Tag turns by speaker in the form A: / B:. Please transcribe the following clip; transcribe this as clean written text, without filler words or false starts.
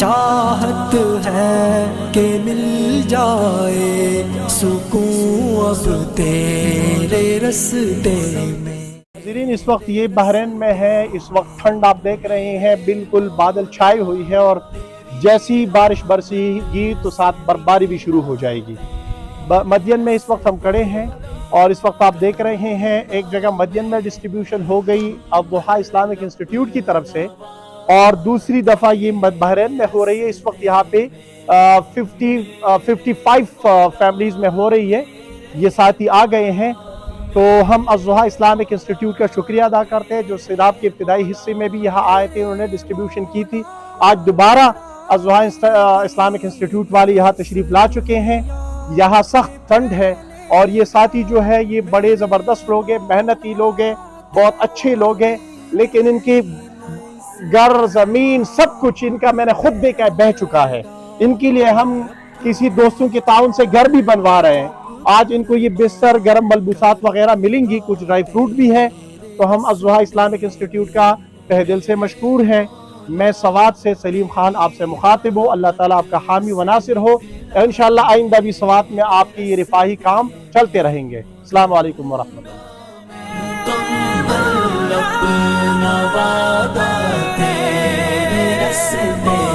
A: چاہت ہے کہ مل جائے سکون اب تیرے رستے میں۔
B: ناظرین اس وقت یہ بحرین میں ہے، اس وقت ٹھنڈ آپ دیکھ رہے ہیں، بالکل بادل چھائے ہوئی ہے اور جیسی بارش برسی گی تو ساتھ برفباری بھی شروع ہو جائے گی۔ مدین میں اس وقت ہم کھڑے ہیں اور اس وقت آپ دیکھ رہے ہیں ایک جگہ مدین میں ڈسٹریبیوشن ہو گئی الضحیٰ اسلامک انسٹیٹیوٹ کی طرف سے، اور دوسری دفعہ یہ بحرین میں ہو رہی ہے۔ اس وقت یہاں پہ 55 فیملیز میں ہو رہی ہے، یہ ساتھی آ گئے ہیں۔ تو ہم الضحیٰ اسلامک انسٹیٹیوٹ کا شکریہ ادا کرتے ہیں جو سیلاب کے ابتدائی حصے میں بھی یہاں آئے تھے، انہوں نے ڈسٹریبیوشن کی تھی۔ آج دوبارہ الضحیٰ اسلامک انسٹیٹیوٹ والے یہاں تشریف لا چکے ہیں۔ یہاں سخت ٹھنڈ ہے اور یہ ساتھی جو ہے یہ بڑے زبردست لوگ ہیں، محنتی لوگ ہیں، بہت اچھے لوگ ہیں، لیکن ان کی گھر زمین سب کچھ ان کا میں نے خود دیکھا ہے بہہ چکا ہے۔ ان کے لیے ہم کسی دوستوں کے تعاون سے گھر بھی بنوا رہے ہیں۔ آج ان کو یہ بستر، گرم ملبوسات وغیرہ ملیں گی، کچھ ڈرائی فروٹ بھی ہے۔ تو ہم الضحیٰ اسلامک انسٹیٹیوٹ کا تہ دل سے مشکور ہیں۔ میں سوات سے سلیم خان آپ سے مخاطب ہوں، اللہ تعالیٰ آپ کا حامی و ناصر ہو۔ انشاءاللہ آئندہ بھی سوات میں آپ کی یہ رفاہی کام چلتے رہیں گے۔ السلام علیکم ورحمۃ اللہ۔
A: مکمل اپنا وعدہ تیرے راستے